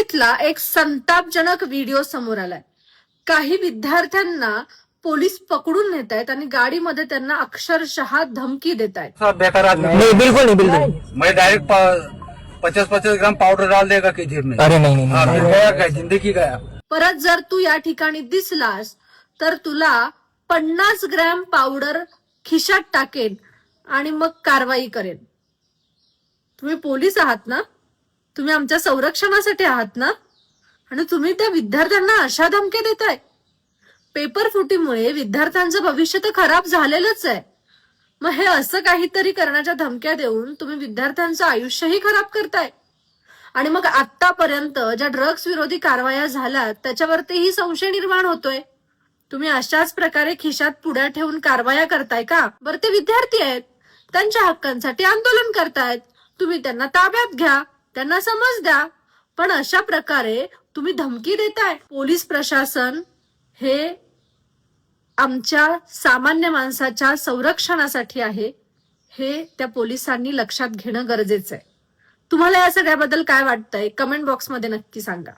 दिल्लीतला एक संतापजनक व्हिडिओ समोर आलाय। काही विद्यार्थ्यांना पोलीस पकडून नेत आहेत आणि गाडीमध्ये त्यांना अक्षरशः धमकी देत आहेत। बेकार आदमी नहीं बिल्कुल नहीं बिल्कुल नहीं। मैं डायरेक्ट 50-50 ग्राम पाउडर डाल देगा खीर में। अरे नहीं नहीं हाँ, नहीं, फिर गया क्या जिंदगी गया। परत जर तू या ठिकाणी दिसलास तर तुला 50 ग्रॅम पावडर खिशात टाकेन आणि मग कारवाई करेन। तुम्ही पोलीस आहात ना, तुम्ही आमच्या संरक्षणासाठी आहात ना, आणि तुम्ही त्या विद्यार्थ्यांना अशा धमक्या देताय। पेपर फुटीमुळे विद्यार्थ्यांचं भविष्य तर खराब झालेलंच आहे, मग हे असं काहीतरी करण्याच्या धमक्या देऊन तुम्ही विद्यार्थ्यांचं आयुष्यही खराब करताय। आणि मग आतापर्यंत ज्या ड्रग्स विरोधी कारवाया झाल्यात त्याच्यावरतीही संशय निर्माण होतोय। तुम्ही अशाच प्रकारे खिशात पुड्या ठेवून कारवाया करताय का? बरं, ते विद्यार्थी आहेत, त्यांच्या हक्कांसाठी आंदोलन करतायत, तुम्ही त्यांना ताब्यात घ्या, त्यांना समज द्या, पण अशा प्रकारे तुम्ही धमकी देताय। पोलीस प्रशासन हे आमच्या सामान्य माणसाच्या संरक्षणासाठी आहे, हे त्या पोलिसांनी लक्षात घेणं गरजेचं आहे। तुम्हाला या सगळ्याबद्दल काय वाटतंय? कमेंट बॉक्समध्ये नक्की सांगा।